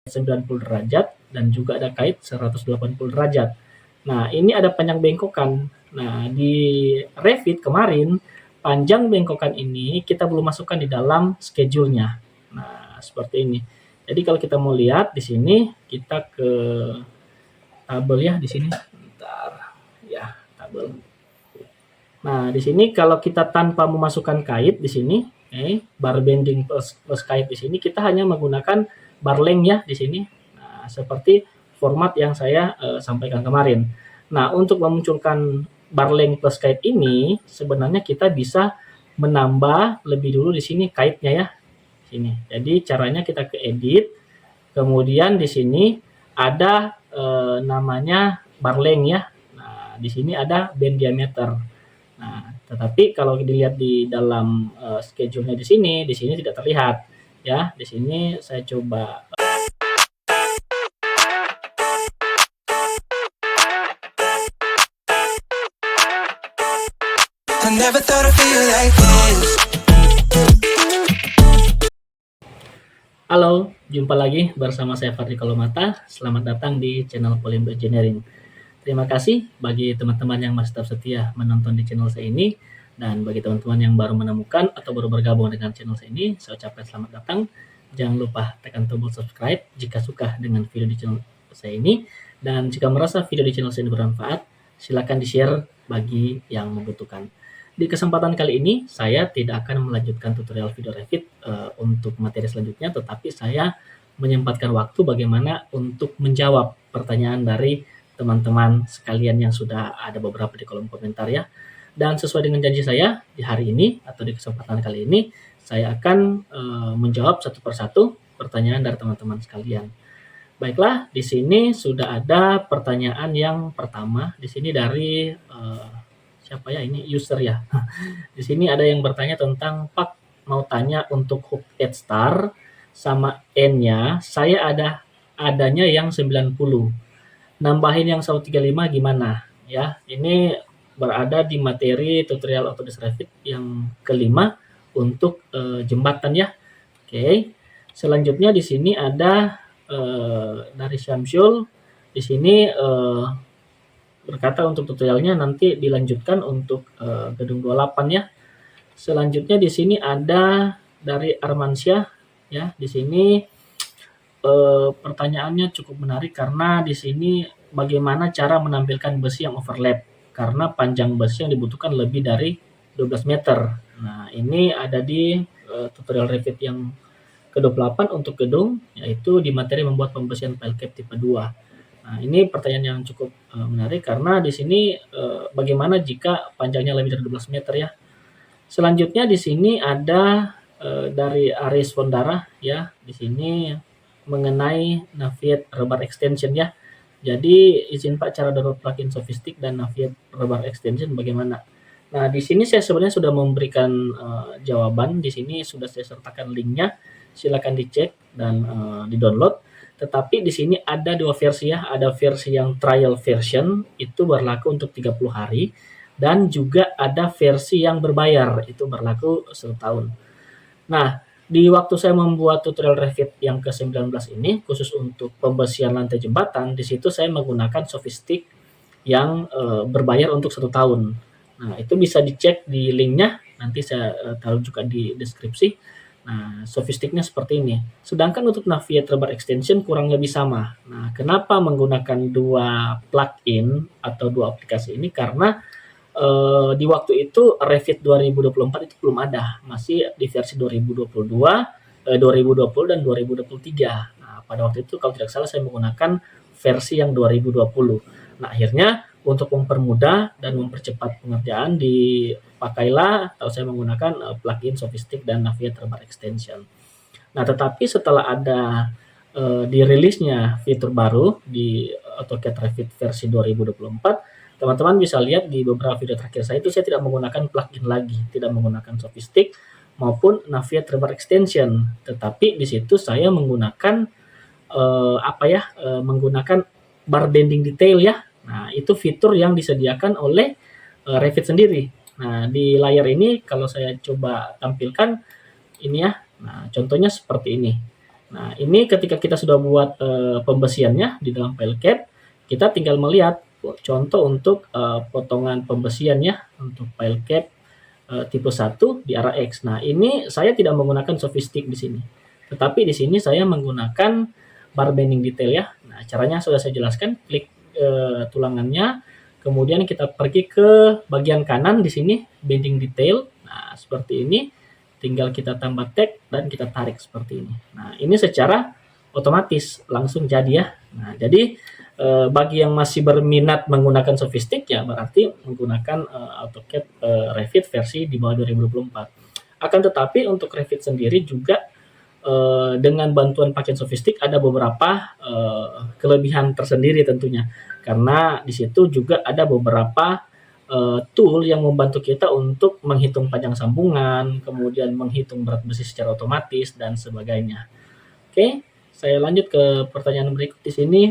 90 derajat dan juga ada kait 180 derajat. Nah, ini ada panjang bengkokan. Nah, di Revit kemarin, panjang bengkokan ini kita belum masukkan di dalam schedule-nya. Nah, seperti ini. Jadi kalau kita mau lihat di sini, kita ke tabel ya di sini. Bentar. Ya, tabel. Nah, di sini kalau kita tanpa memasukkan kait di sini, bar bending plus kait di sini, kita hanya menggunakan bar length ya di sini. Nah, seperti format yang saya sampaikan kemarin. Nah, untuk memunculkan bar length plus kait ini, sebenarnya kita bisa menambah lebih dulu di sini kaitnya ya. Sini. Jadi caranya kita ke edit, kemudian di sini ada namanya bar length ya. Nah, di sini ada band diameter. Nah, tetapi kalau dilihat di dalam schedule-nya di sini tidak terlihat ya. Di sini saya coba I never thought I'd feel like this. Halo, jumpa lagi bersama saya Fadri Kolomata. Selamat datang di channel Polymer Engineering. Terima kasih bagi teman-teman yang masih tetap setia menonton di channel saya ini, dan bagi teman-teman yang baru menemukan atau baru bergabung dengan channel saya ini, saya ucapkan selamat datang. Jangan lupa tekan tombol subscribe jika suka dengan video di channel saya ini, dan jika merasa video di channel saya ini bermanfaat, silakan di-share bagi yang membutuhkan. Di kesempatan kali ini, saya tidak akan melanjutkan tutorial video Revit untuk materi selanjutnya, tetapi saya menyempatkan waktu bagaimana untuk menjawab pertanyaan dari teman-teman sekalian yang sudah ada beberapa di kolom komentar ya. Dan sesuai dengan janji saya, di hari ini atau di kesempatan kali ini, saya akan menjawab satu persatu pertanyaan dari teman-teman sekalian. Baiklah, di sini sudah ada pertanyaan yang pertama. Di sini dari siapa ya ini, user ya. Di sini ada yang bertanya tentang Pak, mau tanya untuk hook edge star sama N-nya, saya adanya yang 90. Nambahin yang 135 gimana? Ya, ini berada di materi tutorial Autodesk Revit yang kelima untuk jembatan ya. Oke. Selanjutnya di sini ada dari Syamsul. Di sini berkata untuk tutorialnya nanti dilanjutkan untuk gedung 28 ya. Selanjutnya di sini ada dari Armansyah ya. Di sini pertanyaannya cukup menarik karena di sini bagaimana cara menampilkan besi yang overlap karena panjang besi yang dibutuhkan lebih dari 12 meter. Nah, ini ada di tutorial Revit yang ke-28 untuk gedung, yaitu di materi membuat pembesian file cap tipe 2. Nah, ini pertanyaan yang cukup menarik karena di sini bagaimana jika panjangnya lebih dari 12 meter ya. Selanjutnya di sini ada dari Aris Fondara ya. Di sini mengenai Navigate Rebar Extension ya. Jadi izin Pak cara download plugin Sofistic dan Navigate Rebar Extension bagaimana? Nah, di sini saya sebenarnya sudah memberikan jawaban. Di sini sudah saya sertakan linknya. Silakan dicek dan di-download. Tetapi di sini ada dua versi ya, ada versi yang trial version itu berlaku untuk 30 hari dan juga ada versi yang berbayar itu berlaku 1 tahun. Nah, di waktu saya membuat tutorial Revit yang ke-19 ini khusus untuk pembesian lantai jembatan, di situ saya menggunakan Sofistic yang berbayar untuk 1 tahun. Nah, itu bisa dicek di linknya, nanti saya taruh juga di deskripsi. Nah, Sofisticnya seperti ini. Sedangkan untuk Navigate Rebar Extension kurang lebih sama. Nah, kenapa menggunakan dua plugin atau dua aplikasi ini? Karena di waktu itu Revit 2024 itu belum ada. Masih di versi 2022, 2020 dan 2023. Nah, pada waktu itu kalau tidak salah saya menggunakan versi yang 2020. Nah, akhirnya untuk mempermudah dan mempercepat pengerjaan dipakailah atau saya menggunakan plugin Sofistic dan Navigate Rebar Extension. Nah, tetapi setelah ada dirilisnya fitur baru di AutoCAD Revit versi 2024, teman-teman bisa lihat di beberapa video terakhir saya itu saya tidak menggunakan plugin lagi, tidak menggunakan Sofistic maupun Navigate Rebar Extension, tetapi di situ saya menggunakan menggunakan bar bending detail ya. Nah, itu fitur yang disediakan oleh Revit sendiri. Nah, di layar ini kalau saya coba tampilkan ini ya. Nah, contohnya seperti ini. Nah, ini ketika kita sudah buat pembesiannya di dalam file CAD, kita tinggal melihat contoh untuk potongan pembesiannya untuk file CAD tipe 1 di arah X. Nah, ini saya tidak menggunakan sofistik di sini. Tetapi di sini saya menggunakan bar bending detail ya. Nah, caranya sudah saya jelaskan, klik tulangannya, kemudian kita pergi ke bagian kanan di sini bending detail. Nah, seperti ini. Tinggal kita tambah tag dan kita tarik seperti ini. Nah, ini secara otomatis langsung jadi ya. Nah, jadi bagi yang masih berminat menggunakan sofistik ya berarti menggunakan AutoCAD Revit versi di bawah 2024. Akan tetapi untuk Revit sendiri juga dengan bantuan paket sofistik ada beberapa kelebihan tersendiri tentunya. Karena di situ juga ada beberapa tool yang membantu kita untuk menghitung panjang sambungan, kemudian menghitung berat besi secara otomatis dan sebagainya. Oke, saya lanjut ke pertanyaan berikut di sini.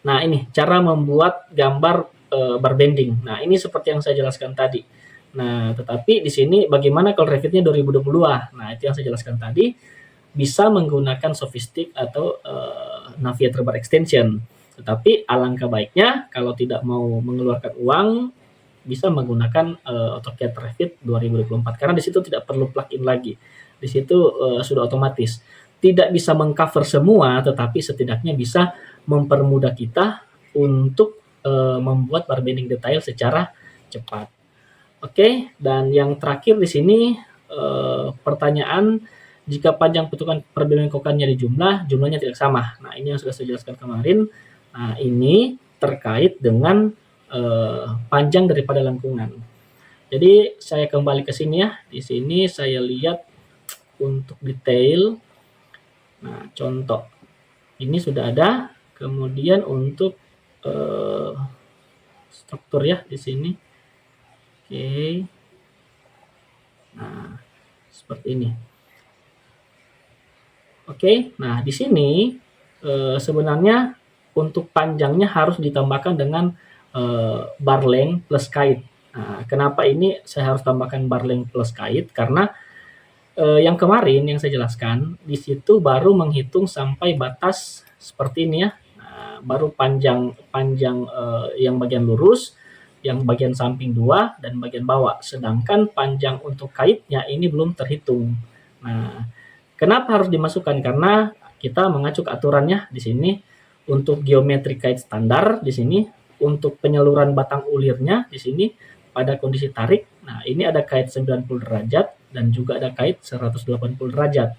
Nah, ini cara membuat gambar bar bending. Nah, ini seperti yang saya jelaskan tadi. Nah, tetapi di sini bagaimana kalau Revit-nya 2022? Nah, itu yang saya jelaskan tadi, bisa menggunakan sofistik atau Navigator Bar Extension. Tetapi alangkah baiknya kalau tidak mau mengeluarkan uang, bisa menggunakan AutoCAD Revit 2024 karena di situ tidak perlu plugin lagi. Di situ sudah otomatis. Tidak bisa mengcover semua, tetapi setidaknya bisa mempermudah kita untuk membuat bar bending detail secara cepat. Oke, dan yang terakhir di sini pertanyaan jika panjang bentukan perbengkokannya di jumlahnya tidak sama. Nah, ini yang sudah saya jelaskan kemarin. Nah, ini terkait dengan panjang daripada lengkungan. Jadi saya kembali ke sini ya. Di sini saya lihat untuk detail. Nah, contoh ini sudah ada. Kemudian untuk struktur ya di sini. Oke. Nah, seperti ini. Oke. Nah, di sini sebenarnya untuk panjangnya harus ditambahkan dengan bar length plus kait. Nah, kenapa ini saya harus tambahkan bar length plus kait? Karena yang kemarin yang saya jelaskan di situ baru menghitung sampai batas seperti ini ya. Nah, baru panjang yang bagian lurus, yang bagian samping 2 dan bagian bawah. Sedangkan panjang untuk kaitnya ini belum terhitung. Nah, kenapa harus dimasukkan? Karena kita mengacu ke aturannya di sini untuk geometri kait standar di sini. Untuk penyaluran batang ulirnya di sini pada kondisi tarik. Nah, ini ada kait 90 derajat dan juga ada kait 180 derajat.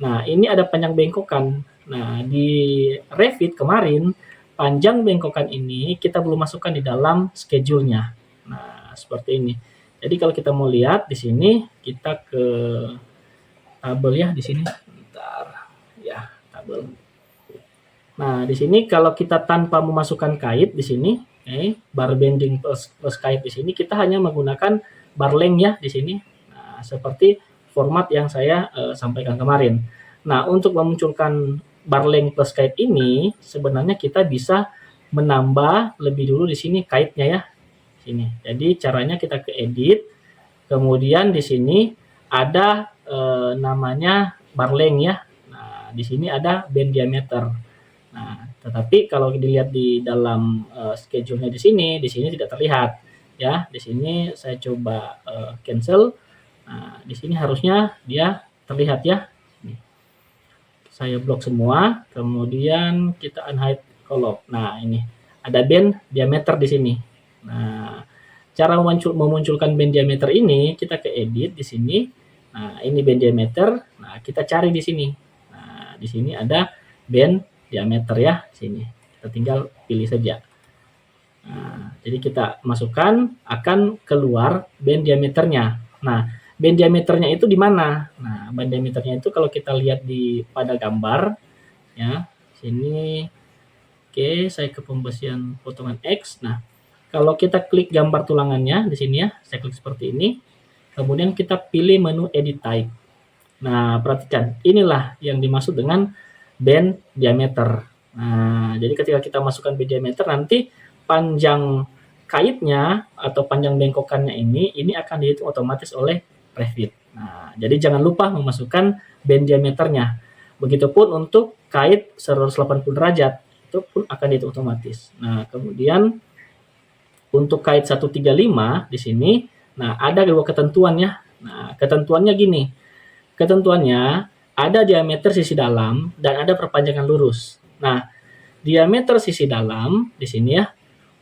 Nah, ini ada panjang bengkokan. Nah, di Revit kemarin panjang bengkokan ini kita belum masukkan di dalam schedule-nya. Nah, seperti ini. Jadi kalau kita mau lihat di sini kita ke tabel ya di sini. Bentar. Ya, tabel. Nah, di sini kalau kita tanpa memasukkan kait di sini, bar bending plus kait di sini, kita hanya menggunakan bar length ya di sini. Nah, seperti format yang saya sampaikan kemarin. Nah, untuk memunculkan bar length plus kait ini, sebenarnya kita bisa menambah lebih dulu di sini kaitnya ya. Sini. Jadi caranya kita ke edit, kemudian di sini ada namanya bar length ya. Nah, di sini ada bend diameter. Nah, tetapi kalau dilihat di dalam schedule-nya di sini tidak terlihat ya. Di sini saya coba cancel. Nah, di sini harusnya dia terlihat ya. Nih. Saya blok semua, kemudian kita unhide column. Nah, ini ada bend diameter di sini. Nah, cara memunculkan bend diameter ini kita ke edit di sini. Nah, ini bend diameter. Nah, kita cari di sini. Nah, di sini ada bend diameter ya sini. Kita tinggal pilih saja. Nah, jadi kita masukkan akan keluar bend diameternya. Nah, bend diameternya itu di mana? Nah, bend diameternya itu kalau kita lihat pada gambar ya. Sini. Oke, saya ke pembesian potongan X. Nah, kalau kita klik gambar tulangannya di sini ya, saya klik seperti ini. Kemudian kita pilih menu edit type. Nah, perhatikan, inilah yang dimaksud dengan bend diameter. Nah, jadi ketika kita masukkan bend diameter nanti panjang kaitnya atau panjang bengkokannya ini akan dihitung otomatis oleh Revit. Nah, jadi jangan lupa memasukkan bend diameternya. Begitupun untuk kait 180 derajat, itu pun akan dihitung otomatis. Nah, kemudian untuk kait 135 di sini, nah ada dua ketentuan ya. Nah, ketentuannya gini. Ketentuannya ada diameter sisi dalam dan ada perpanjangan lurus. Nah, diameter sisi dalam di sini ya,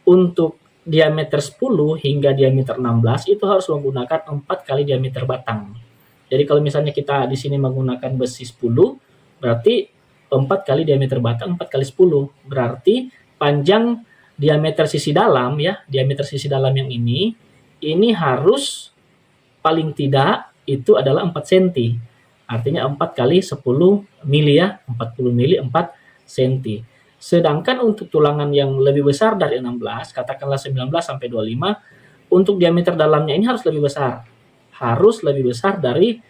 untuk diameter 10 hingga diameter 16 itu harus menggunakan 4 kali diameter batang. Jadi kalau misalnya kita di sini menggunakan besi 10, berarti 4 kali diameter batang 4 kali 10. Berarti panjang diameter sisi dalam ya, diameter sisi dalam yang ini harus paling tidak itu adalah 4 cm. Artinya 4 kali 10 mili ya, 40 mili 4 cm. Sedangkan untuk tulangan yang lebih besar dari 16, katakanlah 19 sampai 25, untuk diameter dalamnya ini harus lebih besar. Harus lebih besar dari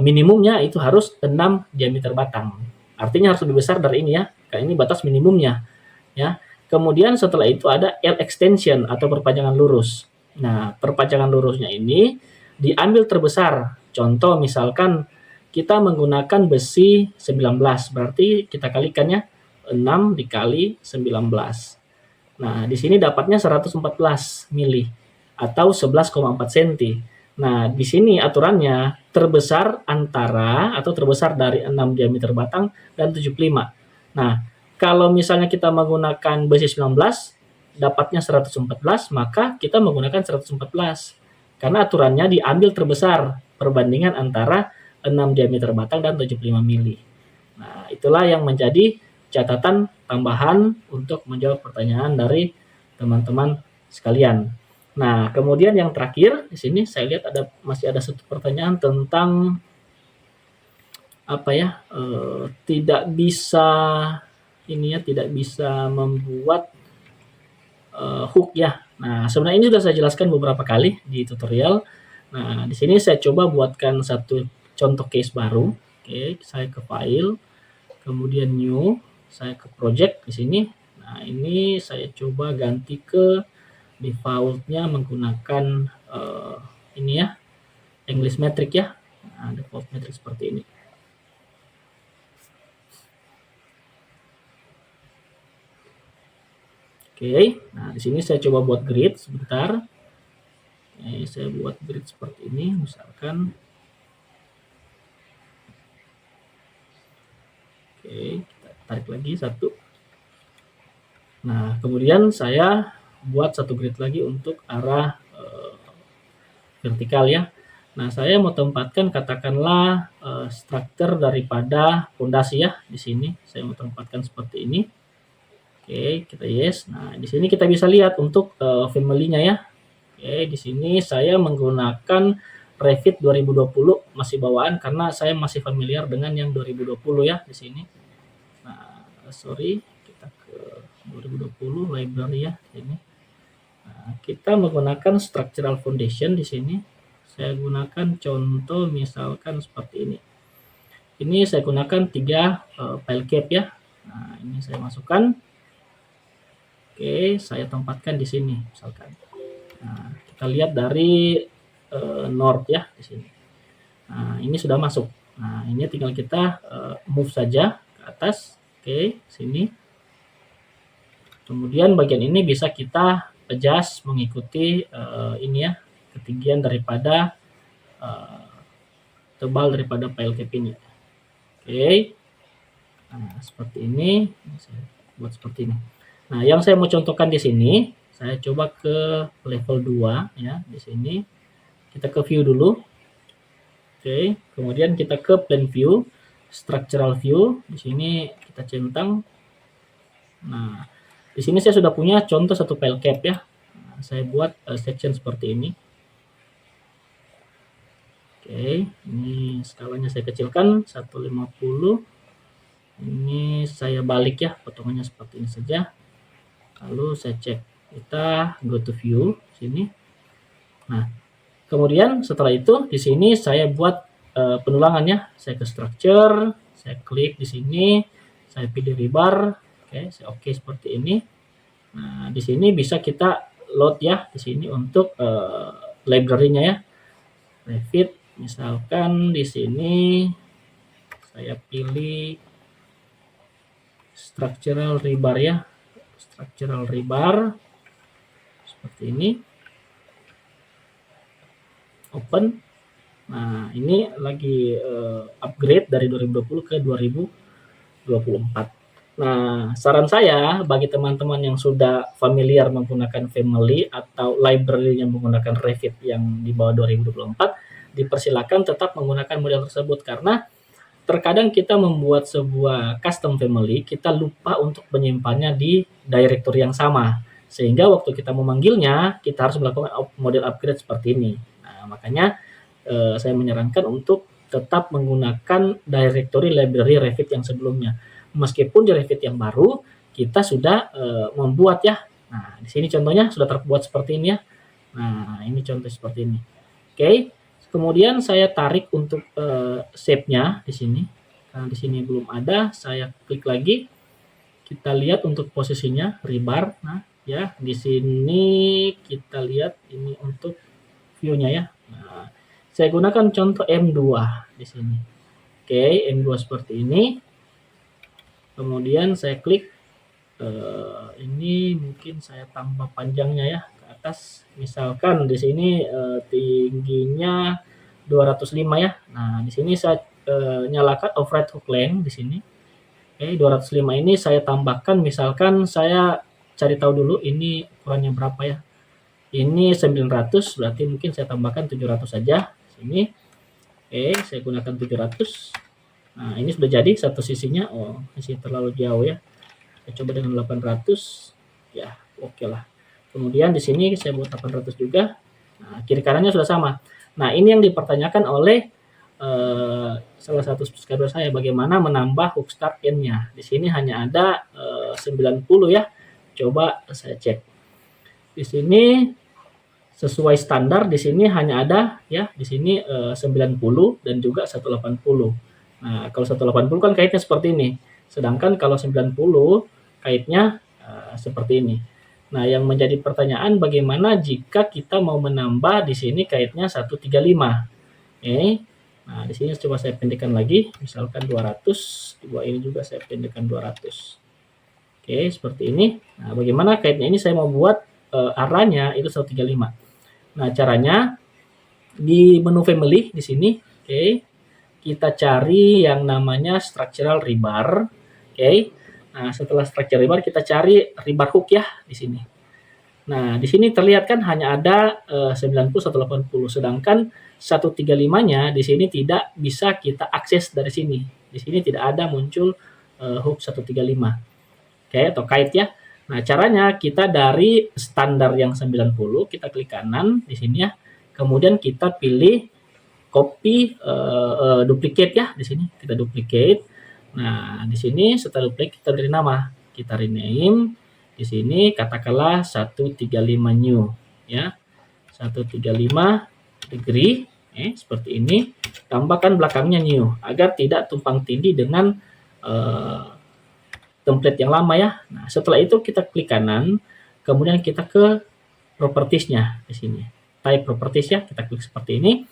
minimumnya itu harus 6 diameter batang. Artinya harus lebih besar dari ini ya, karena ini batas minimumnya ya. Kemudian setelah itu ada L extension atau perpanjangan lurus. Nah, perpanjangan lurusnya ini diambil terbesar. Contoh misalkan kita menggunakan besi 19, berarti kita kalikan ya, 6 dikali 19. Nah, di sini dapatnya 114 mili atau 11,4 cm. Nah, di sini aturannya terbesar antara atau terbesar dari 6 diameter batang dan 75. Nah, kalau misalnya kita menggunakan besi 19 dapatnya 114, maka kita menggunakan 114. Karena aturannya diambil terbesar perbandingan antara 6 diameter batang dan 75 mili. Nah, itulah yang menjadi catatan tambahan untuk menjawab pertanyaan dari teman-teman sekalian. Nah, kemudian yang terakhir di sini saya lihat masih ada satu pertanyaan tentang apa ya? Tidak bisa membuat hook ya. Nah, sebenarnya ini sudah saya jelaskan beberapa kali di tutorial. Nah, di sini saya coba buatkan satu contoh case baru. Oke, saya ke file, kemudian new, saya ke project di sini. Nah, ini saya coba ganti ke default-nya menggunakan ini ya, English metric ya. Nah, default metric seperti ini. Oke, nah di sini saya coba buat grid sebentar. Saya buat grid seperti ini, misalkan. Oke, kita tarik lagi satu. Nah, kemudian saya buat satu grid lagi untuk arah vertikal ya. Nah, saya mau tempatkan katakanlah struktur daripada fondasi ya di sini. Saya mau tempatkan seperti ini. Oke, kita yes. Nah, di sini kita bisa lihat untuk family-nya ya. Oke, di sini saya menggunakan Revit 2020 masih bawaan karena saya masih familiar dengan yang 2020 ya di sini. Nah, sorry, kita ke 2020 library ya ini. Nah, kita menggunakan structural foundation di sini. Saya gunakan contoh misalkan seperti ini. Ini saya gunakan 3 file cap ya. Nah, ini saya masukkan. Oke, saya tempatkan di sini misalkan. Nah, kita lihat dari north ya di sini. Nah, ini sudah masuk. Nah, ini tinggal kita move saja ke atas. Oke, sini. Kemudian bagian ini bisa kita adjust mengikuti ini ya, ketinggian daripada tebal daripada file cap ini. Oke. Nah, seperti ini. Saya buat seperti ini. Nah, yang saya mau contohkan di sini, saya coba ke level 2 ya, di sini. Kita ke view dulu. Oke, kemudian kita ke plan view, structural view. Di sini kita centang. Nah, di sini saya sudah punya contoh satu file cap ya. Nah, saya buat section seperti ini. Oke, ini skalanya saya kecilkan 150. Ini saya balik ya, potongannya seperti ini saja. Lalu saya cek, kita go to view sini. Nah, kemudian setelah itu di sini saya buat penulangan ya. Saya ke structure, saya klik di sini, saya pilih rebar, oke, saya oke seperti ini. Nah, di sini bisa kita load ya di sini untuk library-nya ya. Revit misalkan di sini Saya pilih structural rebar ya, structural rebar seperti ini. Open. Nah, ini lagi upgrade dari 2020 ke 2024. Nah, saran saya bagi teman-teman yang sudah familiar menggunakan family atau library yang menggunakan Revit yang di bawah 2024, dipersilakan tetap menggunakan model tersebut karena terkadang kita membuat sebuah custom family, kita lupa untuk menyimpannya di directory yang sama. Sehingga waktu kita memanggilnya, kita harus melakukan model upgrade seperti ini. Nah, makanya saya menyarankan untuk tetap menggunakan directory library Revit yang sebelumnya. Meskipun di Revit yang baru, kita sudah membuat ya. Nah, di sini contohnya sudah terbuat seperti ini ya. Nah, ini contoh seperti ini. Oke, kemudian saya tarik untuk shape-nya di sini. Karena di sini belum ada, saya klik lagi. Kita lihat untuk posisinya rebar. Nah, ya, di sini kita lihat ini untuk view-nya ya. Nah, saya gunakan contoh M2 di sini. Oke, M2 seperti ini. Kemudian saya klik ini mungkin saya tambah panjangnya ya ke atas. Misalkan di sini tingginya 205 ya. Nah, di sini saya nyalakan override hook length di sini. Oke, 205 ini saya tambahkan, misalkan saya cari tahu dulu ini ukurannya berapa ya. Ini 900, berarti mungkin saya tambahkan 700 saja. Sini. Oke, saya gunakan 700. Nah, ini sudah jadi satu sisinya. Oh, masih terlalu jauh ya. Saya coba dengan 800. Ya, oke lah. Kemudian di sini saya buat 800 juga. Nah, kiri kanannya sudah sama. Nah, ini yang dipertanyakan oleh salah satu subscriber saya, bagaimana menambah hook start end-nya. Di sini hanya ada 90 ya. Coba saya cek. Di sini sesuai standar di sini hanya ada ya, di sini 90 dan juga 180. Nah, kalau 180 kan kaitnya seperti ini. Sedangkan kalau 90 kaitnya seperti ini. Nah, yang menjadi pertanyaan bagaimana jika kita mau menambah di sini kaitnya 135. Oke. Nah, di sini coba saya pendekkan lagi, misalkan 200, dua ini juga saya pendekkan 200. Oke, seperti ini. Nah, bagaimana kaitnya ini saya mau buat arahnya itu 135. Nah, caranya di menu family di sini, oke. Kita cari yang namanya structural rebar. Oke. Nah, setelah structural rebar kita cari rebar hook ya di sini. Nah, di sini terlihat kan hanya ada 90 180, sedangkan 135-nya di sini tidak bisa kita akses dari sini. Di sini tidak ada muncul hook 135. Oke, atau kait ya. Nah, caranya kita dari standar yang 90, kita klik kanan di sini ya. Kemudian kita pilih copy duplicate ya di sini. Kita duplicate. Nah, di sini setelah duplicate kita beri nama. Kita rename. Di sini katakanlah 135 new ya. 135 degree seperti ini. Tambahkan belakangnya new agar tidak tumpang tindih dengan template yang lama ya. Nah, setelah itu kita klik kanan, kemudian kita ke propertiesnya di sini. Type properties ya, kita klik seperti ini.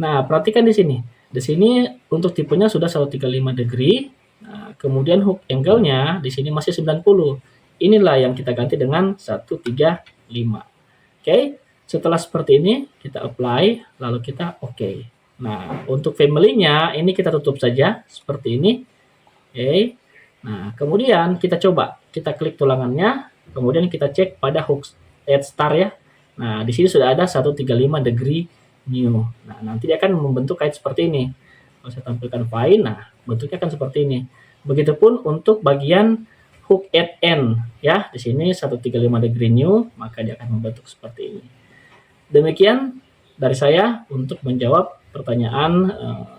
Nah, perhatikan di sini. Di sini untuk tipenya sudah 135 degree. Nah, kemudian hook angle-nya di sini masih 90. Inilah yang kita ganti dengan 135. Oke, setelah seperti ini kita apply, lalu kita oke. Nah, untuk family-nya ini kita tutup saja seperti ini. Oke. Nah, kemudian kita coba, kita klik tulangannya, kemudian kita cek pada hook add star ya. Nah, di sini sudah ada 135 degree new. Nah, nanti dia akan membentuk kait seperti ini. Kalau saya tampilkan file, nah bentuknya akan seperti ini. Begitupun untuk bagian hook add end ya. Di sini 135 degree new, maka dia akan membentuk seperti ini. Demikian dari saya untuk menjawab pertanyaan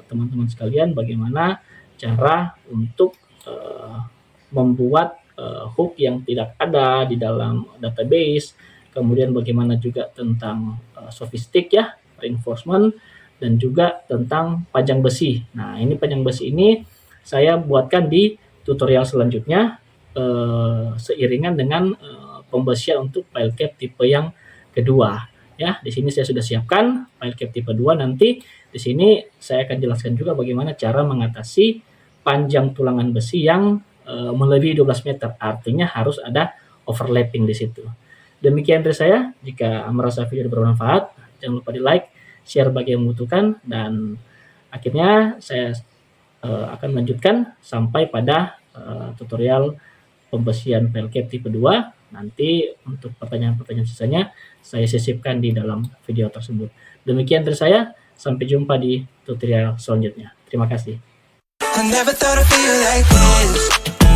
teman-teman sekalian, bagaimana cara untuk membuat hook yang tidak ada di dalam database, kemudian bagaimana juga tentang sofistik ya, reinforcement, dan juga tentang panjang besi. Nah, ini panjang besi ini saya buatkan di tutorial selanjutnya seiringan dengan pembesian untuk pile cap tipe yang kedua. Ya, di sini saya sudah siapkan file cap tipe 2, nanti Di sini saya akan jelaskan juga bagaimana cara mengatasi panjang tulangan besi yang melebihi 12 meter. Artinya harus ada overlapping di situ. Demikian dari saya. Jika merasa video ini bermanfaat, jangan lupa di like, share bagi yang membutuhkan, dan akhirnya saya akan melanjutkan sampai pada tutorial pembesian pelcap tipe 2. Nanti untuk pertanyaan-pertanyaan sisanya saya sisipkan di dalam video tersebut. Demikian dari saya, sampai jumpa di tutorial selanjutnya. Terima kasih. I never thought I'd feel like this.